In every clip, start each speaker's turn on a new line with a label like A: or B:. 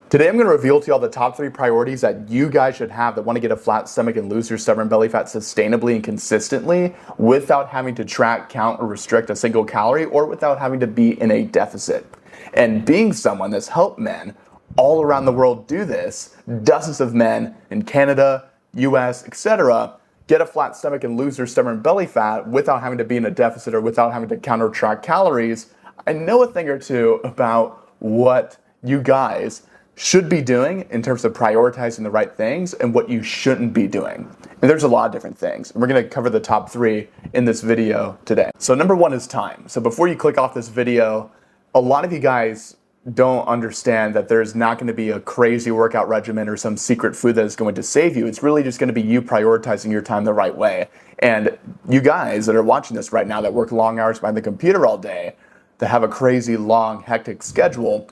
A: Today I'm going to reveal to you all the top 3 priorities that you guys should have that want to get a flat stomach and lose your stubborn belly fat sustainably and consistently without having to track, count, or restrict a single calorie, or without having to be in a deficit. And being someone that's helped men all around the world do this, dozens of men in Canada, US, etc., get a flat stomach and lose their stubborn belly fat without having to be in a deficit or without having to count or track calories. I know a thing or two about what you guys should be doing in terms of prioritizing the right things and what you shouldn't be doing. And there's a lot of different things. We're going to cover the top 3 in this video today. So number 1 is time. So before you click off this video, a lot of you guys don't understand that there's not going to be a crazy workout regimen or some secret food that is going to save you. It's really just going to be you prioritizing your time the right way. And you guys that are watching this right now that work long hours behind the computer all day, that have a crazy long hectic schedule,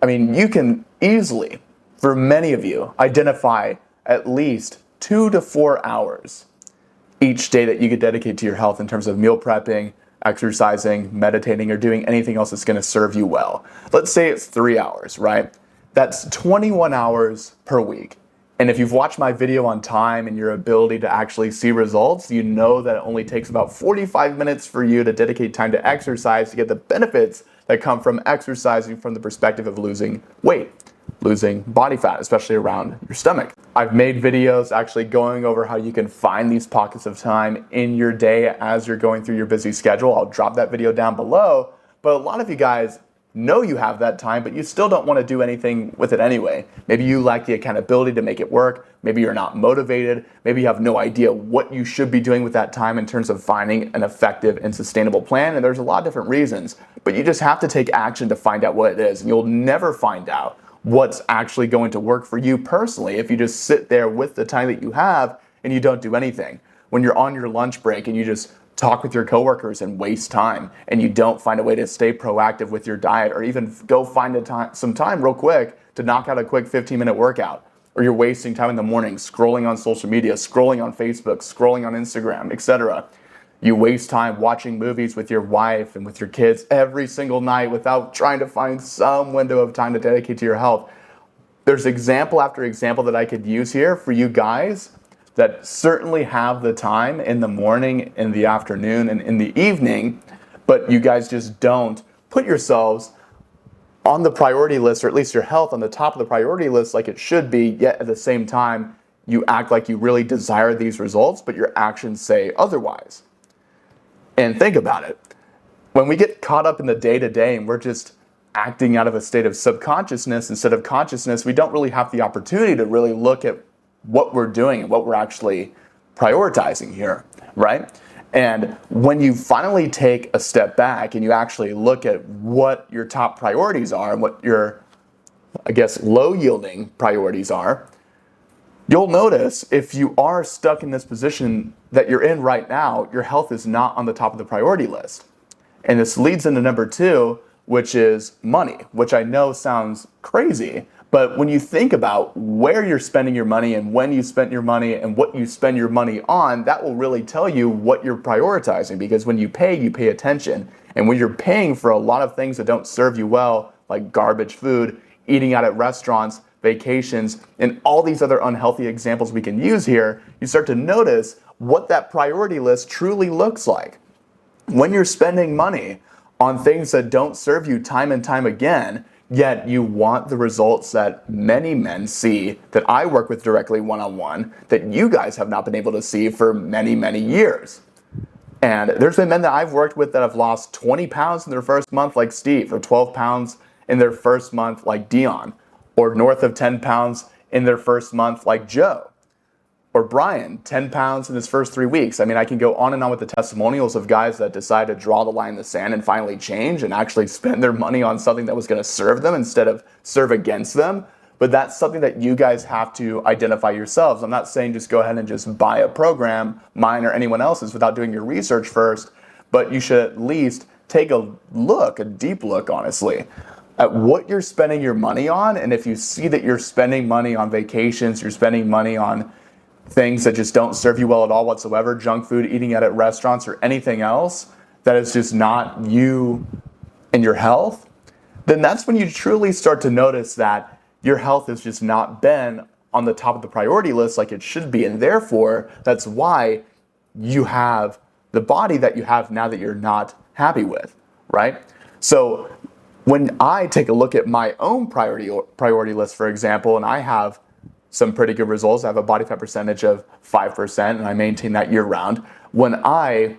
A: I mean, you can easily, for many of you, identify at least 2 to 4 hours each day that you could dedicate to your health in terms of meal prepping, exercising, meditating, or doing anything else that's going to serve you well. Let's say it's 3 hours, right? That's 21 hours per week. And if you've watched my video on time and your ability to actually see results, you know that it only takes about 45 minutes for you to dedicate time to exercise to get the benefits that come from exercising from the perspective of losing weight, losing body fat, especially around your stomach. I've made videos actually going over how you can find these pockets of time in your day as you're going through your busy schedule. I'll drop that video down below, but a lot of you guys know you have that time, but you still don't want to do anything with it anyway. Maybe you lack the accountability to make it work. Maybe you're not motivated. Maybe you have no idea what you should be doing with that time in terms of finding an effective and sustainable plan. And there's a lot of different reasons, but you just have to take action to find out what it is. And you'll never find out what's actually going to work for you personally if you just sit there with the time that you have and you don't do anything. When you're on your lunch break and you just talk with your coworkers and waste time, and you don't find a way to stay proactive with your diet, or even go find some time real quick to knock out a quick 15-minute workout, or you're wasting time in the morning scrolling on social media, scrolling on Facebook, scrolling on Instagram, etc. You waste time watching movies with your wife and with your kids every single night without trying to find some window of time to dedicate to your health. There's example after example that I could use here for you guys that certainly have the time in the morning, in the afternoon, and in the evening, but you guys just don't put yourselves on the priority list, or at least your health on the top of the priority list like it should be, yet at the same time, you act like you really desire these results, but your actions say otherwise. And think about it. When we get caught up in the day-to-day and we're just acting out of a state of subconsciousness instead of consciousness, we don't really have the opportunity to really look at what we're doing and what we're actually prioritizing here, right? And when you finally take a step back and you actually look at what your top priorities are and what your, I guess, low-yielding priorities are, you'll notice if you are stuck in this position that you're in right now, your health is not on the top of the priority list. And this leads into number 2, which is money, which I know sounds crazy, but when you think about where you're spending your money and when you spent your money and what you spend your money on, that will really tell you what you're prioritizing, because when you pay attention. And when you're paying for a lot of things that don't serve you well, like garbage food, eating out at restaurants, vacations, and all these other unhealthy examples we can use here, you start to notice what that priority list truly looks like. When you're spending money on things that don't serve you time and time again, yet you want the results that many men see, that I work with directly one-on-one, that you guys have not been able to see for many, many years. And there's been men that I've worked with that have lost 20 pounds in their first month like Steve, or 12 pounds in their first month like Dion, or north of 10 pounds in their first month like Joe, or Brian, 10 pounds in his first 3 weeks. I mean, I can go on and on with the testimonials of guys that decide to draw the line in the sand and finally change and actually spend their money on something that was going to serve them instead of serve against them. But that's something that you guys have to identify yourselves. I'm not saying just go ahead and just buy a program, mine or anyone else's, without doing your research first, but you should at least take a look, a deep look, honestly, at what you're spending your money on. And if you see that you're spending money on vacations, you're spending money on things that just don't serve you well at all whatsoever, junk food, eating out at restaurants, or anything else that is just not you and your health, then that's when you truly start to notice that your health has just not been on the top of the priority list like it should be. And therefore, that's why you have the body that you have now that you're not happy with, right? So when I take a look at my own priority list, for example, and I have some pretty good results. I have a body fat percentage of 5%, and I maintain that year round. When I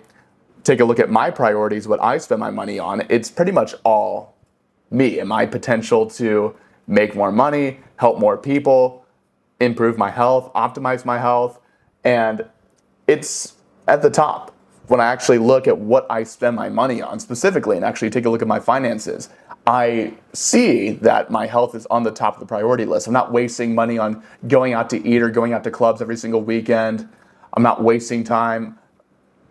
A: take a look at my priorities, what I spend my money on, it's pretty much all me and my potential to make more money, help more people, improve my health, optimize my health, and it's at the top. When I actually look at what I spend my money on specifically and actually take a look at my finances, I see that my health is on the top of the priority list. I'm not wasting money on going out to eat or going out to clubs every single weekend. I'm not wasting time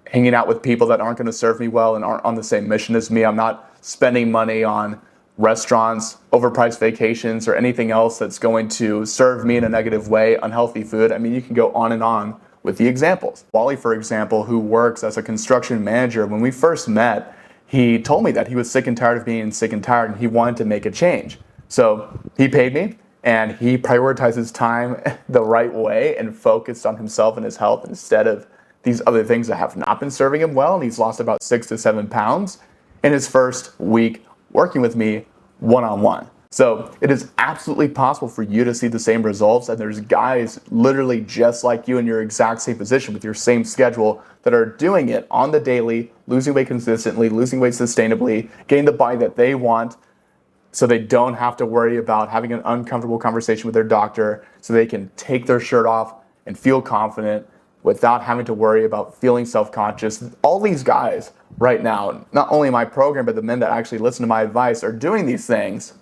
A: hanging out with people that aren't going to serve me well and aren't on the same mission as me. I'm not spending money on restaurants, overpriced vacations, or anything else that's going to serve me in a negative way, unhealthy food. I mean, you can go on with the examples. Wally, for example, who works as a construction manager, when we first met, he told me that he was sick and tired of being sick and tired and he wanted to make a change. So he paid me and he prioritized his time the right way and focused on himself and his health instead of these other things that have not been serving him well. And he's lost about 6 to 7 pounds in his first week working with me one-on-one. So it is absolutely possible for you to see the same results, and there's guys literally just like you in your exact same position with your same schedule that are doing it on the daily, losing weight consistently, losing weight sustainably, getting the body that they want so they don't have to worry about having an uncomfortable conversation with their doctor, so they can take their shirt off and feel confident without having to worry about feeling self-conscious. All these guys right now, not only in my program, but the men that actually listen to my advice are doing these things.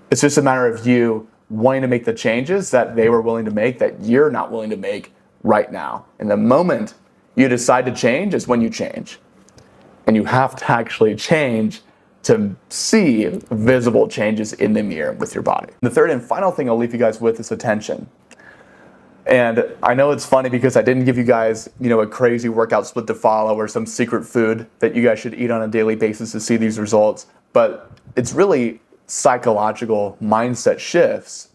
A: It's just a matter of you wanting to make the changes that they were willing to make that you're not willing to make right now. And the moment you decide to change is when you change. And you have to actually change to see visible changes in the mirror with your body. The third and final thing I'll leave you guys with is attention. And I know it's funny because I didn't give you guys, a crazy workout split to follow or some secret food that you guys should eat on a daily basis to see these results, but it's really psychological mindset shifts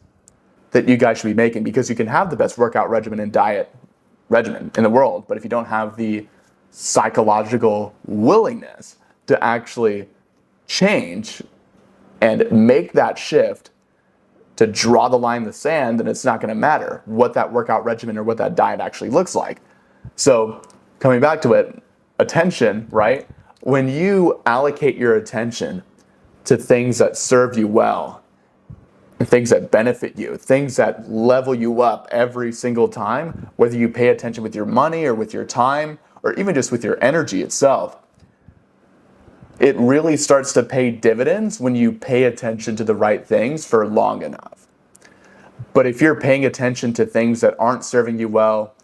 A: that you guys should be making, because you can have the best workout regimen and diet regimen in the world, but if you don't have the psychological willingness to actually change and make that shift, to draw the line in the sand, then it's not going to matter what that workout regimen or what that diet actually looks like. So coming back to it, attention, right? When you allocate your attention to things that serve you well, things that benefit you, things that level you up every single time, whether you pay attention with your money or with your time, or even just with your energy itself, it really starts to pay dividends when you pay attention to the right things for long enough. But if you're paying attention to things that aren't serving you well,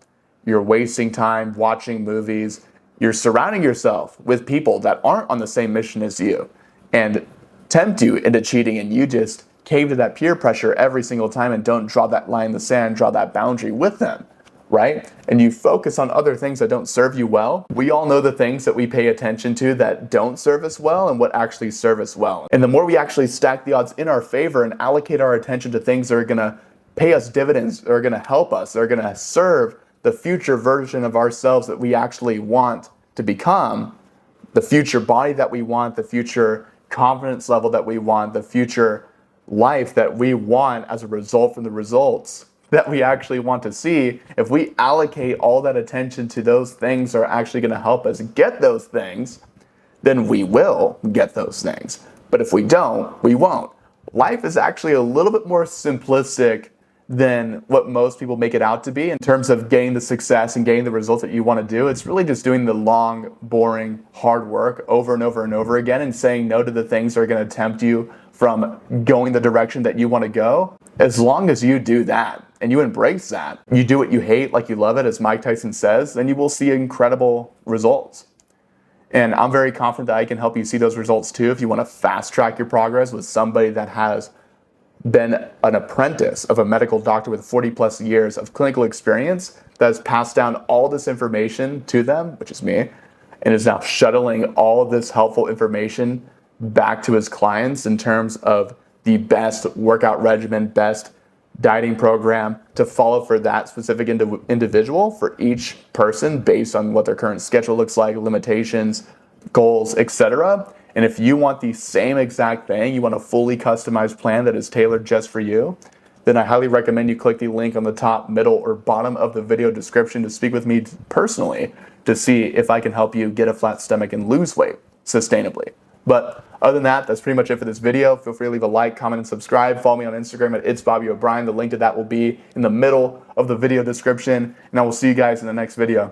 A: you're wasting time watching movies, you're surrounding yourself with people that aren't on the same mission as you and tempt you into cheating, and you just cave to that peer pressure every single time and don't draw that line in the sand, draw that boundary with them, right? And you focus on other things that don't serve you well. We all know the things that we pay attention to that don't serve us well and what actually serve us well. And the more we actually stack the odds in our favor and allocate our attention to things that are gonna pay us dividends, that are gonna help us, that are gonna serve the future version of ourselves that we actually want to become, the future body that we want, the future confidence level that we want, the future life that we want as a result from the results that we actually want to see, if we allocate all that attention to those things that are actually going to help us get those things, then we will get those things. But if we don't, we won't. Life is actually a little bit more simplistic than what most people make it out to be in terms of getting the success and getting the results that you want to do. It's really just doing the long, boring, hard work over and over and over again and saying no to the things that are going to tempt you from going the direction that you want to go. As long as you do that and you embrace that, you do what you hate like you love it, as Mike Tyson says, then you will see incredible results. And I'm very confident that I can help you see those results too if you want to fast track your progress with somebody that has been an apprentice of a medical doctor with 40 plus years of clinical experience that has passed down all this information to them, which is me, and is now shuttling all of this helpful information back to his clients in terms of the best workout regimen, best dieting program to follow for that specific individual, for each person based on what their current schedule looks like, limitations, goals, etc. And if you want the same exact thing, you want a fully customized plan that is tailored just for you, then I highly recommend you click the link on the top, middle, or bottom of the video description to speak with me personally to see if I can help you get a flat stomach and lose weight sustainably. But other than that, that's pretty much it for this video. Feel free to leave a like, comment, and subscribe. Follow me on Instagram at itsbobbyo'brien. The link to that will be in the middle of the video description. And I will see you guys in the next video.